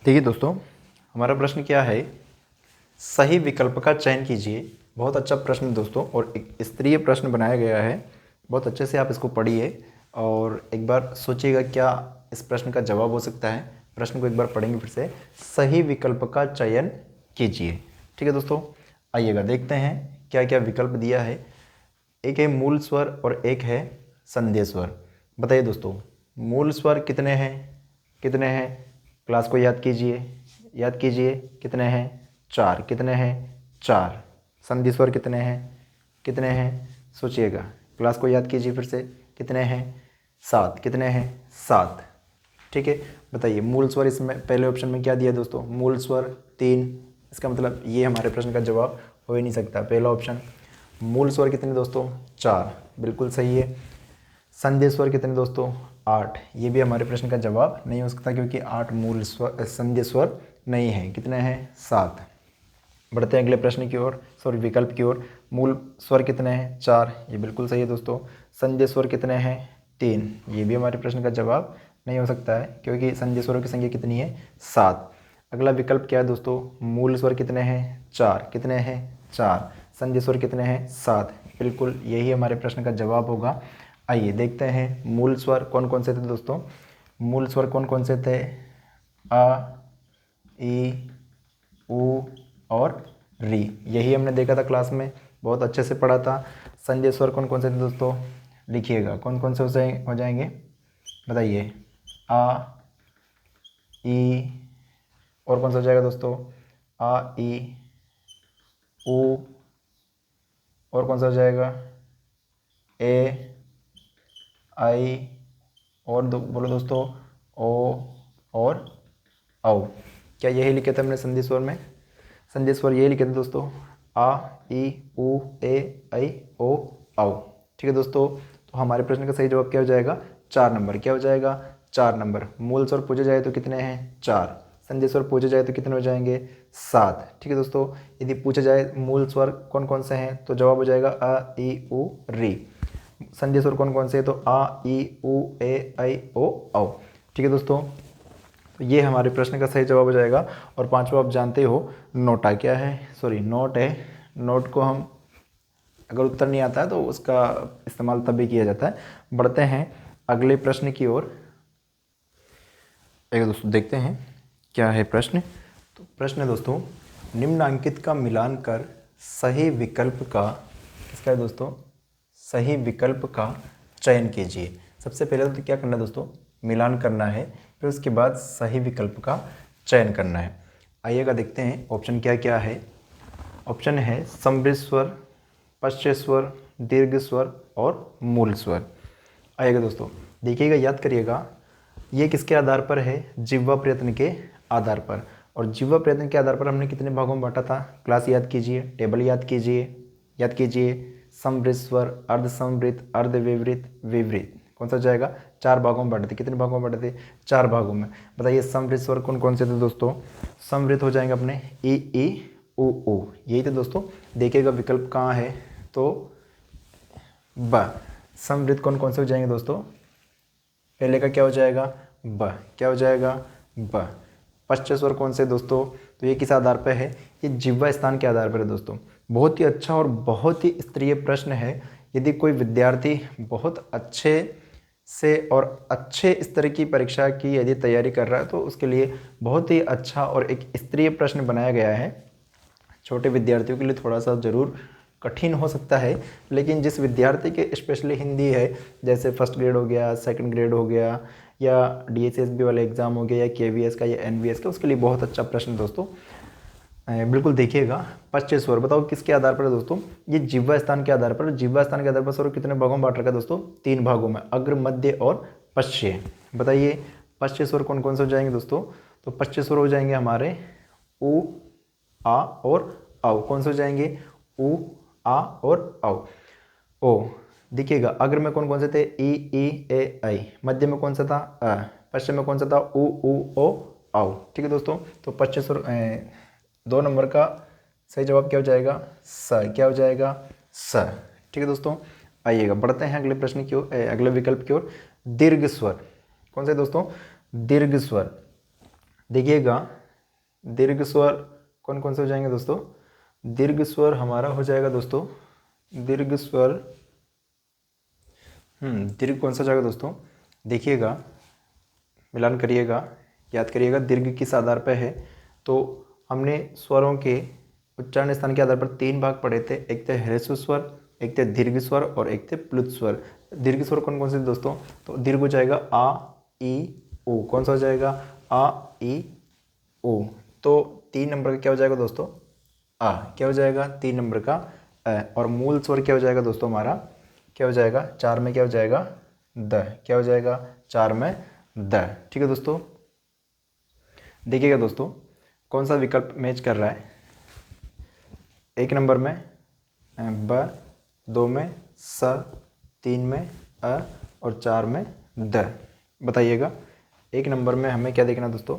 देखिए दोस्तों, हमारा प्रश्न क्या है, सही विकल्प का चयन कीजिए। बहुत अच्छा प्रश्न दोस्तों, और एक स्तरीय प्रश्न बनाया गया है। बहुत अच्छे से आप इसको पढ़िए और एक बार सोचिएगा क्या इस प्रश्न का जवाब हो सकता है। प्रश्न को एक बार पढ़ेंगे फिर से। सही विकल्प का चयन कीजिए। ठीक है दोस्तों, आइएगा देखते हैं क्या क्या विकल्प दिया है। एक है मूल स्वर और एक है संदेश स्वर। बताइए दोस्तों, मूल स्वर कितने हैं? कितने हैं? क्लास को याद कीजिए, याद कीजिए। कितने हैं? 4। कितने हैं? 4। संधि स्वर कितने हैं? कितने हैं? सोचिएगा, क्लास को याद कीजिए फिर से। कितने हैं? 7। कितने हैं? 7। ठीक है, बताइए मूल स्वर इसमें पहले ऑप्शन में क्या दिया दोस्तों? मूल स्वर 3। इसका मतलब ये हमारे प्रश्न का जवाब हो ही नहीं सकता, पहला ऑप्शन। मूल स्वर कितने दोस्तों? 4, बिल्कुल सही है। संधि स्वर कितने दोस्तों? 8। ये भी हमारे प्रश्न का जवाब नहीं हो सकता क्योंकि 8 मूल स्वर संधि स्वर नहीं है। कितने हैं? 7। बढ़ते हैं अगले प्रश्न की ओर, सॉरी विकल्प की ओर। मूल स्वर कितने हैं? 4, ये बिल्कुल सही है दोस्तों। संधि स्वर कितने हैं? 3, ये भी हमारे प्रश्न का जवाब नहीं हो सकता है क्योंकि संधि स्वरों की संख्या कितनी है? 7। अगला विकल्प क्या है दोस्तों? मूल स्वर कितने हैं? 4। कितने हैं? 4। संधि स्वर कितने हैं? 7। बिल्कुल यही हमारे प्रश्न का जवाब होगा। आइए देखते हैं मूल स्वर कौन कौन से थे दोस्तों। मूल स्वर कौन कौन से थे? आ, ई, ऊ और री। यही हमने देखा था क्लास में, बहुत अच्छे से पढ़ा था। संजय स्वर कौन कौन से थे दोस्तों? लिखिएगा कौन कौन से हो जाएंगे, बताइए। आ, ई, और कौन सा हो जाएगा दोस्तों? आ, ई, ऊ, और कौन सा हो जाएगा? ए, आई, और बोलो दोस्तों, ओ और औ। क्या यही लिखे थे हमने संधि स्वर में? संधि स्वर यही लिखे थे दोस्तों, आ, ई, ऊ, ए, ऐ, ओ, औ। ठीक है दोस्तों, तो हमारे प्रश्न का सही जवाब क्या हो जाएगा? 4 नंबर। क्या हो जाएगा? 4 नंबर। मूल स्वर पूछे जाए तो कितने हैं? 4। संधि स्वर पूछे जाए तो कितने हो जाएंगे? 7। ठीक है दोस्तों, यदि पूछे जाए मूल स्वर कौन कौन से हैं तो जवाब हो जाएगा अ, ई, ऊ, री। संधि स्वर कौन कौन से हैं तो आ, ई, ऊ, ए, ऐ, ओ, औ। ठीक है दोस्तों, तो ये हमारे प्रश्न का सही जवाब हो जाएगा। और पांचवा आप जानते हो, नोटा क्या है? सॉरी, नोट है। नोट को हम अगर उत्तर नहीं आता है तो उसका इस्तेमाल तभी किया जाता है। बढ़ते हैं अगले प्रश्न की ओर। एक दोस्तों देखते हैं क्या है प्रश्न। तो प्रश्न है दोस्तों, निम्नांकित का मिलान कर सही विकल्प का, किसका है दोस्तों? सही विकल्प का चयन कीजिए। सबसे पहले तो क्या करना है दोस्तों? मिलान करना है, फिर उसके बाद सही विकल्प का चयन करना है। आइएगा देखते हैं ऑप्शन क्या क्या है। ऑप्शन है समृद्ध स्वर, पश्च स्वर, दीर्घ स्वर और मूल स्वर। आइएगा दोस्तों, देखिएगा, याद करिएगा, ये किसके आधार पर है? जिह्वा प्रयत्न के आधार पर। और जिह्वा प्रयत्न के आधार पर हमने कितने भागों में बांटा था? क्लास याद कीजिए, टेबल याद कीजिए, याद कीजिए। समृद्ध स्वर, अर्ध समृद्ध, अर्ध विवृत, विवृत। कौन सा जाएगा? 4 भागों में बांटे थे। कितने भागों में बांटे थे? 4 भागों में। बताइए समृद्ध स्वर कौन कौन से थे दोस्तों? समृद्ध हो जाएंगे अपने ई, ऊ, ऊ, यही थे दोस्तों। देखिएगा विकल्प कहाँ है तो ब। समृद्ध कौन कौन से हो जाएंगे दोस्तों? पहले का क्या हो जाएगा? ब। क्या हो जाएगा? ब। पश्च स्वर कौन से दोस्तों? तो ये किस आधार पर है? ये जिह्वा स्थान के आधार पर है दोस्तों। बहुत ही अच्छा और बहुत ही स्तरीय प्रश्न है। यदि कोई विद्यार्थी बहुत अच्छे से और अच्छे स्तर की परीक्षा की यदि तैयारी कर रहा है तो उसके लिए बहुत ही अच्छा और एक स्तरीय प्रश्न बनाया गया है। छोटे विद्यार्थियों के लिए थोड़ा सा ज़रूर कठिन हो सकता है, लेकिन जिस विद्यार्थी के स्पेशली हिंदी है, जैसे फर्स्ट ग्रेड हो गया, सेकंड ग्रेड हो गया, या DSSB वाला एग्ज़ाम हो गया, या KVS का या NVS का, उसके लिए बहुत अच्छा प्रश्न दोस्तों। बिल्कुल देखिएगा। पश्च स्वर बताओ किसके आधार पर है दोस्तों? ये जिह्वा स्थान के आधार पर। जिह्वा स्थान के आधार पर स्वर कितने भागों में बांट रखा है दोस्तों? 3 भागों में, अग्र, मध्य और पश्च। बताइए पश्च स्वर कौन कौन से हो जाएंगे दोस्तों? तो पश्च स्वर हो जाएंगे हमारे उ, आ और औ। कौन से हो जाएंगे? उ, आ और औ। ओ, देखिएगा अग्र में कौन कौन से थे? ई, ए, ऐ। मध्य में कौन सा था? अ। पश्चिम में कौन सा था? उ, ओ, औ। ठीक है दोस्तों, तो पश्च स्वर 2 नंबर का सही जवाब क्या हो जाएगा? स। क्या हो जाएगा? स। ठीक है दोस्तों, आइएगा बढ़ते हैं अगले प्रश्न की ओर, अगले विकल्प की ओर। दीर्घ स्वर कौन से दोस्तों? दीर्घ स्वर। देखिएगा दीर्घ स्वर कौन कौन से हो जाएंगे दोस्तों। दीर्घ स्वर हमारा हो जाएगा दोस्तों, दीर्घ स्वर दीर्घ कौन सा हो जाएगा दोस्तों। देखिएगा, मिलान करिएगा, याद करिएगा दीर्घ किस आधार पर है। तो हमने स्वरों के उच्चारण स्थान के आधार पर 3 भाग पढ़े थे, एक थे ह्रस्व स्वर, एक थे दीर्घ स्वर और एक थे प्लुत स्वर। दीर्घ स्वर कौन कौन से दोस्तों, तो दीर्घ हो जाएगा आ ई ओ। कौन सा हो जाएगा, आ ई ओ। तो 3 नंबर का क्या हो जाएगा दोस्तों, आ। क्या हो जाएगा 3 नंबर का अ। और मूल स्वर क्या हो जाएगा दोस्तों हमारा, क्या हो जाएगा 4 में, क्या हो जाएगा द। क्या हो जाएगा 4 में द। ठीक है दोस्तों। देखिएगा दोस्तों कौन सा विकल्प मैच कर रहा है। 1 नंबर में ब, 2 में स, 3 में अ और 4 में द। बताइएगा 1 नंबर में हमें क्या देखना दोस्तों।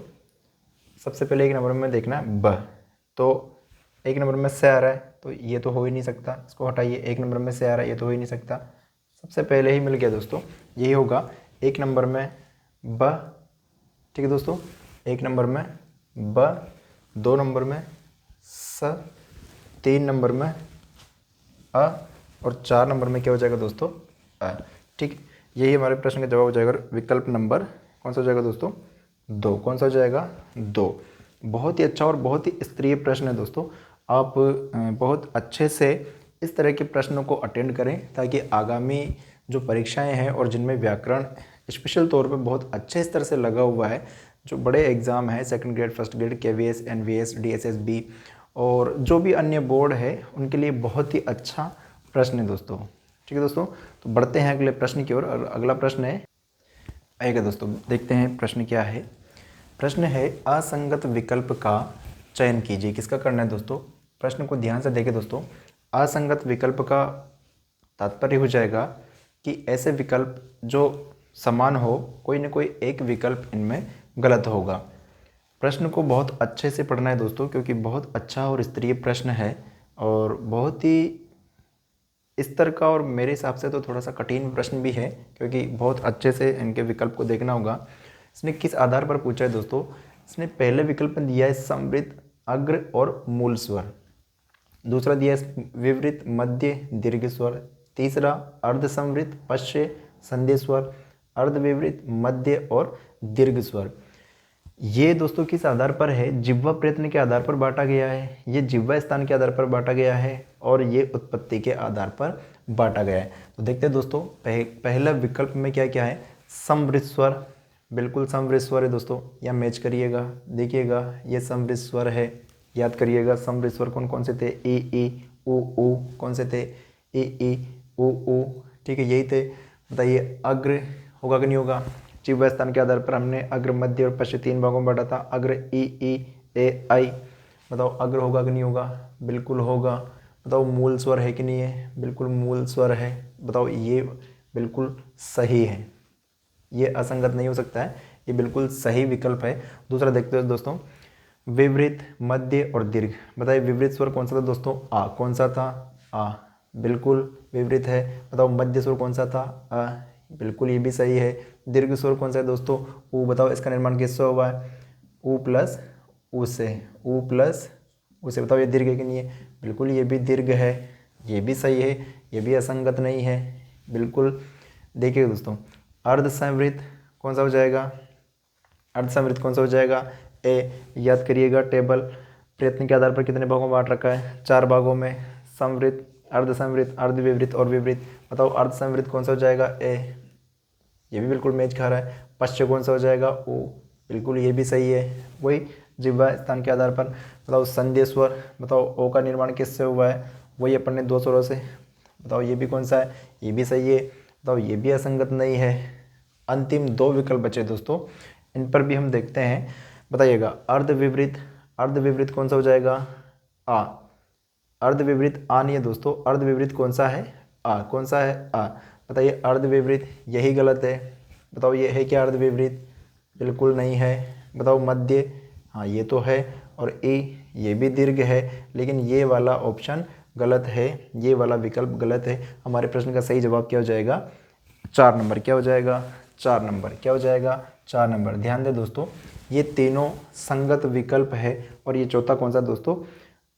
सबसे पहले 1 नंबर में देखना है ब। तो 1 नंबर में से आ रहा है तो ये तो हो ही नहीं सकता, इसको हटाइए। 1 नंबर में से आ रहा है, ये तो हो ही नहीं सकता। सबसे पहले ही मिल गया दोस्तों, यही होगा 1 नंबर में ब। ठीक है दोस्तों, 1 नंबर में ब, 2 नंबर में स, 3 नंबर में अ और 4 नंबर में क्या हो जाएगा दोस्तों अ। ठीक, यही हमारे प्रश्न का जवाब हो जाएगा। विकल्प नंबर कौन सा हो जाएगा दोस्तों, 2। कौन सा हो जाएगा 2। बहुत ही अच्छा और बहुत ही स्तरीय प्रश्न है दोस्तों। आप बहुत अच्छे से इस तरह के प्रश्नों को अटेंड करें ताकि आगामी जो परीक्षाएं हैं और जिनमें व्याकरण स्पेशल तौर पे बहुत अच्छे स्तर से लगा हुआ है, जो बड़े एग्ज़ाम है 2nd grade, 1st grade, KVS, NVS, DSSB और जो भी अन्य बोर्ड है उनके लिए बहुत ही अच्छा प्रश्न है दोस्तों। ठीक है दोस्तों, तो बढ़ते हैं अगले प्रश्न की ओर। और अगला प्रश्न है, आएगा दोस्तों, देखते हैं प्रश्न क्या है। प्रश्न है असंगत विकल्प का चयन कीजिए। किसका करना है दोस्तों, प्रश्न को ध्यान से देखें दोस्तों। असंगत विकल्प का तात्पर्य हो जाएगा कि ऐसे विकल्प जो समान हो, कोई ना कोई एक विकल्प इनमें गलत होगा। प्रश्न को बहुत अच्छे से पढ़ना है दोस्तों, क्योंकि बहुत अच्छा और स्तरीय प्रश्न है और बहुत ही स्तर का, और मेरे हिसाब से तो थोड़ा सा कठिन प्रश्न भी है, क्योंकि बहुत अच्छे से इनके विकल्प को देखना होगा। इसने किस आधार पर पूछा है दोस्तों, इसने पहले विकल्प में दिया है समृद्ध, अग्र और मूल स्वर। दूसरा दिया है विवृत, मध्य, दीर्घ स्वर। तीसरा अर्ध समृद्ध, पश्य, संधि स्वर। अर्ध विवृत, मध्य और दीर्घ स्वर। ये दोस्तों किस आधार पर है, जिह्वा प्रयत्न के आधार पर बांटा गया है, ये जिह्वा स्थान के आधार पर बांटा गया है और ये उत्पत्ति के आधार पर बांटा गया है। तो देखते हैं दोस्तों पहला विकल्प में क्या क्या है। समृद्ध स्वर, बिल्कुल समृद्ध स्वर है दोस्तों, या मैच करिएगा। देखिएगा ये समृद्ध स्वर है, याद करिएगा समृद्ध स्वर कौन कौन से थे, ए उ ऊ। कौन से थे, ए उ ऊ। ठीक है, यही थे। बताइए अग्र होगा कि नहीं होगा। जिह्वा स्थान के आधार पर हमने अग्र, मध्य और पश्य 3 भागों में बांटा था। अग्र ई ए आई। बताओ अग्र होगा कि नहीं होगा, बिल्कुल होगा। बताओ मूल स्वर है कि नहीं है, बिल्कुल मूल स्वर है। बताओ ये बिल्कुल सही है, ये असंगत नहीं हो सकता है, ये बिल्कुल सही विकल्प है। दूसरा देखते हैं दोस्तों, विवृत, मध्य और दीर्घ। बताइए विवृत स्वर कौन सा था दोस्तों, आ। कौन सा था, आ, बिल्कुल विवृत है। बताओ मध्य स्वर कौन सा था, अ, बिल्कुल ये भी सही है। दीर्घ स्वर कौन सा है दोस्तों, ऊ। बताओ इसका निर्माण किससे हुआ है, ऊ प्लस ऊ से, ऊ प्लस ऊ से। बताओ ये दीर्घ है कि नहीं है, बिल्कुल ये भी दीर्घ है, ये भी सही है, ये भी असंगत नहीं है, बिल्कुल। देखिए दोस्तों अर्ध संवृत कौन सा हो जाएगा, अर्ध संवृत कौन सा हो जाएगा, ए। याद करिएगा टेबल, प्रयत्न के आधार पर कितने भागों में बांट रखा है, 4 भागों में। संवृत, अर्ध संवृत, अर्ध विवृत और विवृत। बताओ अर्ध संवृत कौन सा हो जाएगा, ए। ये भी बिल्कुल मैच खा रहा है। पश्य कौन सा हो जाएगा, ओ। बिल्कुल ये भी सही है, वही जिह्वा स्थान के आधार पर। बताओ संधि स्वर, बताओ ओ का निर्माण किससे हुआ है, वही अपन ने 2 स्वरों से। बताओ ये भी कौन सा है, ये भी सही है। बताओ ये भी असंगत नहीं है। अंतिम 2 विकल्प बचे दोस्तों, इन पर भी हम देखते हैं। बताइएगा अर्ध विवृत, अर्ध विवृत कौन सा हो जाएगा, आ। अर्ध विवृत आ नहीं है दोस्तों, अर्ध विवृत कौन सा है, आ। कौन सा है, आ। बताइए अर्ध विवृत, यही गलत है। बताओ ये है क्या अर्ध विवृत, बिल्कुल नहीं है। बताओ मध्य, हाँ ये तो है। और ए, ये भी दीर्घ है, लेकिन ये वाला ऑप्शन गलत है, ये वाला विकल्प गलत है। हमारे प्रश्न का सही जवाब क्या हो जाएगा, 4 नंबर। क्या हो जाएगा, 4 नंबर। क्या हो जाएगा, 4 नंबर। ध्यान दें दोस्तों, ये तीनों संगत विकल्प है और ये चौथा कौन सा दोस्तों,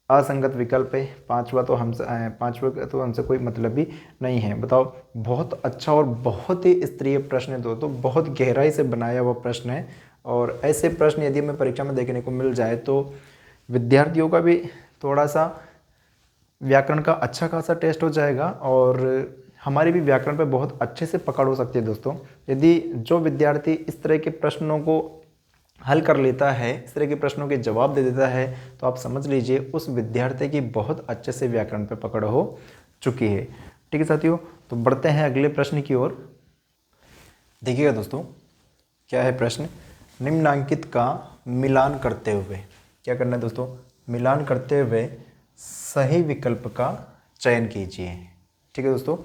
असंगत विकल्प है। पांचवा तो हमसे कोई मतलब भी नहीं है। बताओ, बहुत अच्छा और बहुत ही स्तरीय प्रश्न है दोस्तों, बहुत गहराई से बनाया हुआ प्रश्न है। और ऐसे प्रश्न यदि हमें परीक्षा में देखने को मिल जाए तो विद्यार्थियों का भी थोड़ा सा व्याकरण का अच्छा खासा टेस्ट हो जाएगा और हमारी भी व्याकरण पे बहुत अच्छे से पकड़ हो सकती है दोस्तों। यदि जो विद्यार्थी इस तरह के प्रश्नों को हल कर लेता है, इस तरह के प्रश्नों के जवाब दे देता है, तो आप समझ लीजिए उस विद्यार्थी की बहुत अच्छे से व्याकरण पे पकड़ हो चुकी है। ठीक है साथियों, तो बढ़ते हैं अगले प्रश्न की ओर। देखिएगा दोस्तों, क्या है प्रश्न, निम्नांकित का मिलान करते हुए, क्या करना है दोस्तों, मिलान करते हुए सही विकल्प का चयन कीजिए। ठीक है दोस्तों,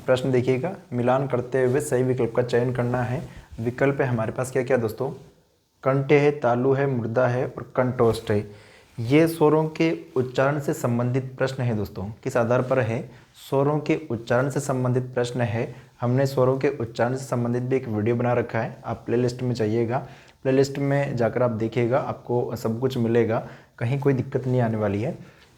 प्रश्न देखिएगा, मिलान करते हुए सही विकल्प का चयन करना है। विकल्प है हमारे पास क्या क्या दोस्तों, कंठ है, तालु है, मुर्दा है और कंठोष्ठ है। ये स्वरों के उच्चारण से संबंधित प्रश्न है दोस्तों। किस आधार पर है, स्वरों के उच्चारण से संबंधित प्रश्न है। हमने स्वरों के उच्चारण से संबंधित भी एक वीडियो बना रखा है, आप प्लेलिस्ट में जाइएगा, प्लेलिस्ट में जाकर आप देखिएगा, आपको सब कुछ मिलेगा, कहीं कोई दिक्कत नहीं आने वाली है।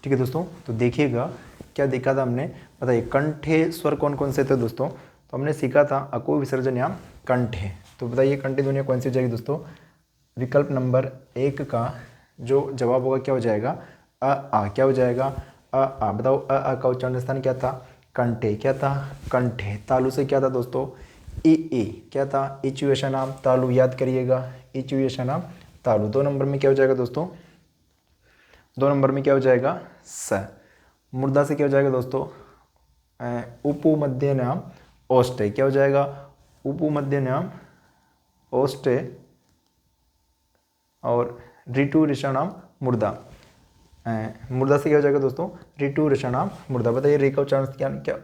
ठीक है दोस्तों, तो देखिएगा क्या देखा था हमने, बताइए कंठे स्वर कौन कौन से थे दोस्तों। तो हमने सीखा था अको विसर्जन या कंठे। तो बताइए कंठे ध्वनिया कौन सी हो जाएगी दोस्तों, विकल्प नंबर 1 का जो जवाब होगा क्या हो जाएगा, अ आ। क्या हो जाएगा, अ आ। बताओ अ आ का उच्चारण स्थान क्या था, कंठे। क्या था, कंठे। तालु से क्या था दोस्तों, ई। क्या था, इचुएशन नाम तालु, याद करिएगा, इचुएशन नाम तालु। 2 नंबर में क्या हो जाएगा दोस्तों, 2 नंबर में क्या हो जाएगा, स। मुर्दा से क्या हो जाएगा दोस्तों, उपु मध्य नाम ओष्टे। क्या हो जाएगा, उपु मध्य नाम ओष्टे और ऋतु ऋषाणाम मुर्दा। मुर्दा से क्या हो जाएगा दोस्तों, ऋतु ऋषाणाम मुर्दा। बताइए रे का उच्चारण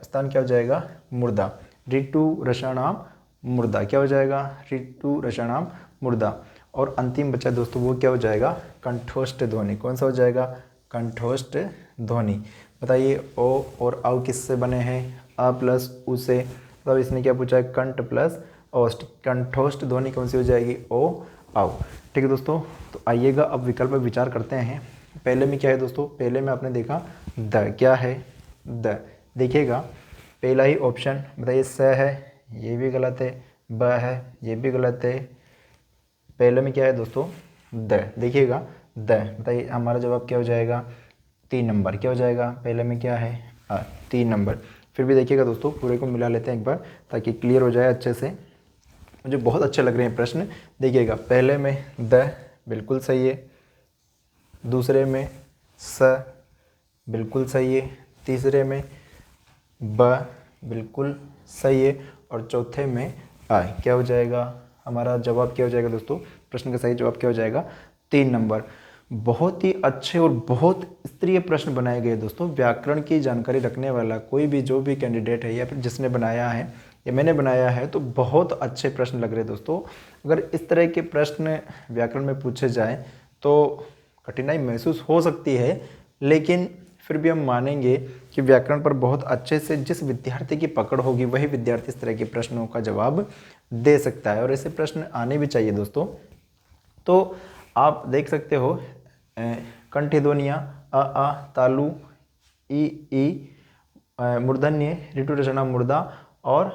स्थान क्या हो जाएगा, मुर्दा। ऋतु ऋषाणाम मुर्दा क्या हो जाएगा, ऋतु ऋषाणाम मुर्दा। और अंतिम बचा दोस्तों वो क्या हो जाएगा, कंठोष्ठ ध्वनि। कौन सा हो जाएगा, कंठोष्ठ ध्वनि। बताइए ओ और औ किससे बने हैं, अ प्लस उ से। मतलब इसने क्या पूछा है, कंठ प्लस ओष्ठ, कंठोष्ठ ध्वनि कौन सी हो जाएगी, ओ औ। ठीक है दोस्तों, तो आइएगा अब विकल्प पर विचार करते हैं। पहले में क्या है दोस्तों, पहले में आपने देखा द, क्या है, द। देखिएगा पहला ही ऑप्शन, बताइए स है, ये भी गलत है, ब है, ये भी गलत है। पहले में क्या है दोस्तों, द। देखिएगा द, बताइए हमारा जवाब क्या हो जाएगा, 3 नंबर। क्या हो जाएगा, पहले में क्या है, 3 नंबर। फिर भी देखिएगा दोस्तों, पूरे को मिला लेते हैं एक बार ताकि क्लियर हो जाए अच्छे से। मुझे बहुत अच्छे लग रहे हैं प्रश्न। देखिएगा पहले में द बिल्कुल सही है, दूसरे में स बिल्कुल सही है, तीसरे में ब बिल्कुल सही है और चौथे में आ। क्या हो जाएगा, हमारा जवाब क्या हो जाएगा दोस्तों, प्रश्न का सही जवाब क्या हो जाएगा, 3 नंबर। बहुत ही अच्छे और बहुत स्तरीय प्रश्न बनाए गए दोस्तों। व्याकरण की जानकारी रखने वाला कोई भी जो भी कैंडिडेट है या फिर जिसने बनाया है या मैंने बनाया है तो बहुत अच्छे प्रश्न लग रहे हैं दोस्तों। अगर इस तरह के प्रश्न व्याकरण में पूछे जाए तो कठिनाई महसूस हो सकती है, लेकिन फिर भी हम मानेंगे कि व्याकरण पर बहुत अच्छे से जिस विद्यार्थी की पकड़ होगी वही विद्यार्थी इस तरह के प्रश्नों का जवाब दे सकता है और ऐसे प्रश्न आने भी चाहिए दोस्तों। तो आप देख सकते हो कंठ ध्वनियाँ आ, तालु, ई, मूर्धन्य, ऋतु रचना मुर्दा और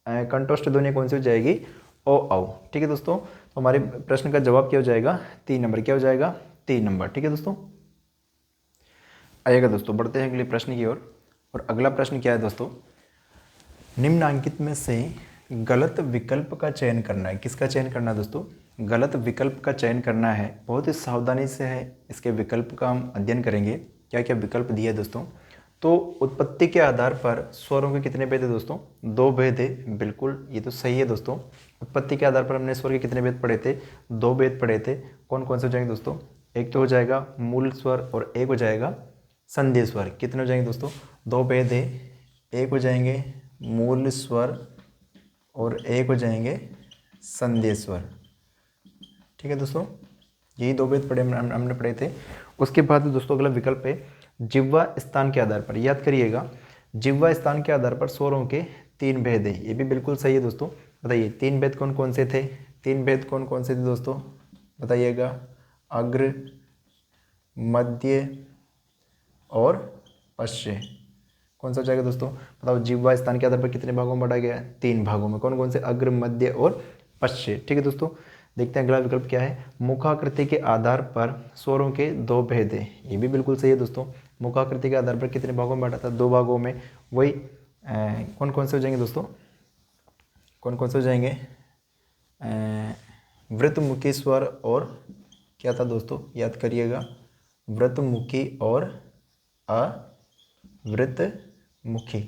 कंठोष्ठ ध्वनि कौन सी हो जाएगी, ओ औ। ठीक है दोस्तों, तो हमारे प्रश्न का जवाब क्या हो जाएगा, 3 नंबर। क्या हो जाएगा, 3 नंबर। ठीक है दोस्तों, आइएगा दोस्तों बढ़ते हैं अगले प्रश्न की ओर। और अगला प्रश्न क्या है दोस्तों, निम्नांकित में से गलत विकल्प का चयन करना है। किसका चयन करना है दोस्तों, गलत विकल्प का चयन करना है। बहुत ही सावधानी से है इसके विकल्प का हम अध्ययन करेंगे। क्या क्या विकल्प दिया है दोस्तों, तो उत्पत्ति के आधार पर स्वरों के कितने भेद है दोस्तों, 2 भेद है। बिल्कुल ये तो सही है दोस्तों। उत्पत्ति के आधार पर हमने स्वर के कितने भेद पढ़े थे, 2 भेद पढ़े थे। कौन कौन से हो जाएंगे दोस्तों, एक तो हो जाएगा मूल स्वर और एक हो जाएगा संधि स्वर। कितने हो जाएंगे दोस्तों, 2 भेद है, एक हो जाएंगे मूल स्वर और एक हो जाएंगे संधि स्वर। ठीक है दोस्तों, यही 2 भेद पढ़े हमने पढ़े थे। उसके बाद दोस्तों अगला विकल्प है जिह्वा स्थान के आधार पर। याद करिएगा, जिह्वा स्थान के आधार पर स्वरों के 3 भेद है। ये भी बिल्कुल सही है दोस्तों। बताइए 3 भेद कौन कौन से थे, 3 भेद कौन कौन से थे दोस्तों, बताइएगा। अग्र, मध्य और पश्य। कौन सा हो जाएगा दोस्तों, बताओ। जिह्वा स्थान के आधार पर कितने भागों में बांटा गया है, 3 भागों में। कौन कौन से, अग्र, मध्य और पश्य। ठीक है दोस्तों, देखते हैं अगला विकल्प क्या है। मुखाकृति के आधार पर स्वरों के 2 भेद है। ये भी बिल्कुल सही है दोस्तों। मुखाकृति के आधार पर कितने भागों में बांटा था, 2 भागों में। वही कौन कौन से हो जाएंगे दोस्तों, कौन कौन से हो जाएंगे, वृत्तमुखी स्वर और क्या था दोस्तों, याद करिएगा। वृत्तमुखी और अवृत्तमुखी।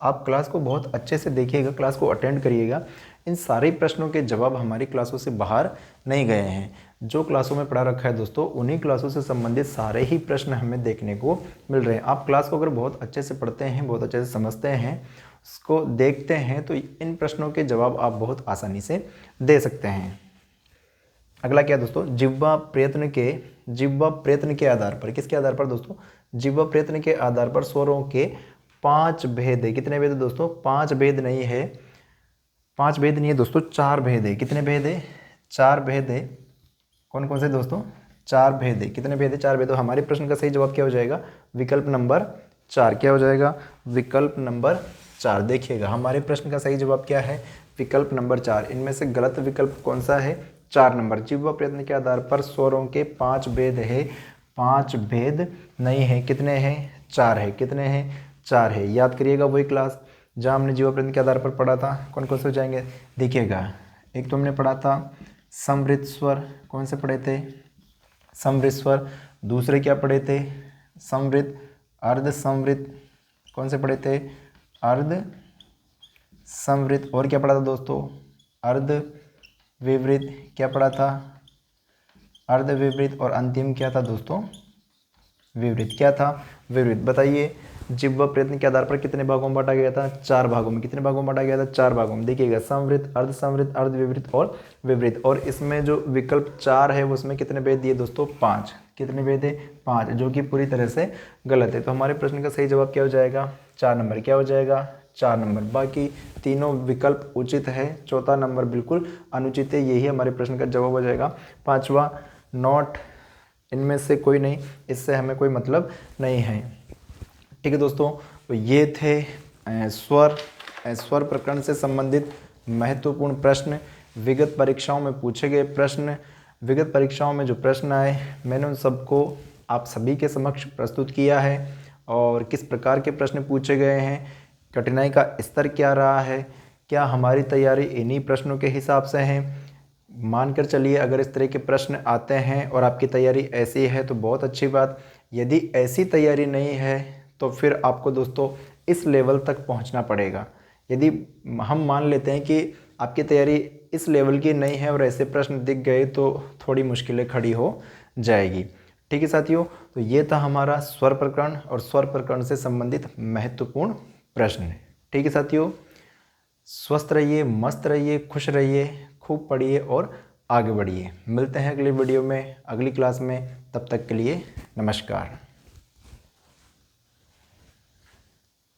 आप क्लास को बहुत अच्छे से देखिएगा, क्लास को अटेंड करिएगा। इन सारे प्रश्नों के जवाब हमारी क्लासों से बाहर नहीं गए हैं। जो क्लासों में पढ़ा रखा है दोस्तों, उन्हीं क्लासों से संबंधित सारे ही प्रश्न हमें देखने को मिल रहे हैं। आप क्लास को अगर बहुत अच्छे से पढ़ते हैं, बहुत अच्छे से समझते हैं, उसको देखते हैं, तो इन प्रश्नों के जवाब आप बहुत आसानी से दे सकते हैं। अगला क्या दोस्तों, जिह्वा प्रयत्न के आधार पर, किसके आधार पर दोस्तों, जिह्वा प्रयत्न के आधार पर स्वरों के 5 भेद है। कितने भेद है दोस्तों, 5 भेद नहीं है, 5 भेद नहीं है दोस्तों, 4 भेद है। कितने भेद है, 4 भेद है। कौन कौन से दोस्तों, 4 भेद है। कितने भेद है, 4 भेद। तो हमारे प्रश्न का सही जवाब क्या हो जाएगा, विकल्प नंबर 4। क्या हो जाएगा, विकल्प नंबर 4। देखिएगा हमारे प्रश्न का सही जवाब क्या है, विकल्प नंबर 4। इनमें से गलत विकल्प कौन सा है, 4 नंबर। जिह्वा प्रयत्न के आधार पर स्वरों के 5 भेद है, 5 भेद नहीं है। कितने हैं, 4 है। कितने हैं, 4 है। याद करिएगा वही क्लास जहाँ हमने जिह्वा प्रयत्न के आधार पर पढ़ा था। कौन कौन से हो जाएंगे, देखिएगा। एक तो हमने पढ़ा था समृद्ध स्वर, कौन से पढ़े थे, समृद्ध स्वर। दूसरे क्या पढ़े थे, समृद्ध, अर्ध समृद्ध, कौन से पढ़े थे, अर्ध समृद्ध। और क्या पढ़ा था दोस्तों, अर्ध विवृत। क्या पढ़ा था, अर्ध विवृत। और अंतिम क्या था दोस्तों, विवृत। क्या था, विवृत। बताइए जिह्वा प्रयत्न के आधार पर कितने भागों में बांटा गया था, 4 भागों में। कितने भागों में बांटा गया था, 4 भागों में। देखिएगा समृद्ध, अर्ध समृद्ध, अर्ध विवृत और विवृत। और इसमें जो विकल्प 4 है उसमें कितने भेद दिए दोस्तों, 5। कितने भेद है, 5, जो कि पूरी तरह से गलत है। तो हमारे प्रश्न का सही जवाब क्या हो जाएगा, 4 नंबर। क्या हो जाएगा, 4 नंबर। बाकी तीनों विकल्प उचित है, चौथा नंबर बिल्कुल अनुचित है। यही हमारे प्रश्न का जवाब हो जाएगा। 5वां नॉट, इनमें से कोई नहीं, इससे हमें कोई मतलब नहीं है। ठीक है दोस्तों, तो ये थे स्वर प्रकरण से संबंधित महत्वपूर्ण प्रश्न, विगत परीक्षाओं में पूछे गए प्रश्न। विगत परीक्षाओं में जो प्रश्न आए, मैंने उन सबको आप सभी के समक्ष प्रस्तुत किया है। और किस प्रकार के प्रश्न पूछे गए हैं, कठिनाई का स्तर क्या रहा है, क्या हमारी तैयारी इन्हीं प्रश्नों के हिसाब से है। मानकर चलिए अगर इस तरह के प्रश्न आते हैं और आपकी तैयारी ऐसी है तो बहुत अच्छी बात। यदि ऐसी तैयारी नहीं है तो फिर आपको दोस्तों इस लेवल तक पहुंचना पड़ेगा। यदि हम मान लेते हैं कि आपकी तैयारी इस लेवल की नहीं है और ऐसे प्रश्न दिख गए तो थोड़ी मुश्किलें खड़ी हो जाएगी। ठीक है साथियों, तो ये था हमारा स्वर प्रकरण और स्वर प्रकरण से संबंधित महत्वपूर्ण प्रश्न। ठीक है साथियों, स्वस्थ रहिए, मस्त रहिए, खुश रहिए, खूब पढ़िए और आगे बढ़िए। मिलते हैं अगली वीडियो में, अगली क्लास में। तब तक के लिए नमस्कार।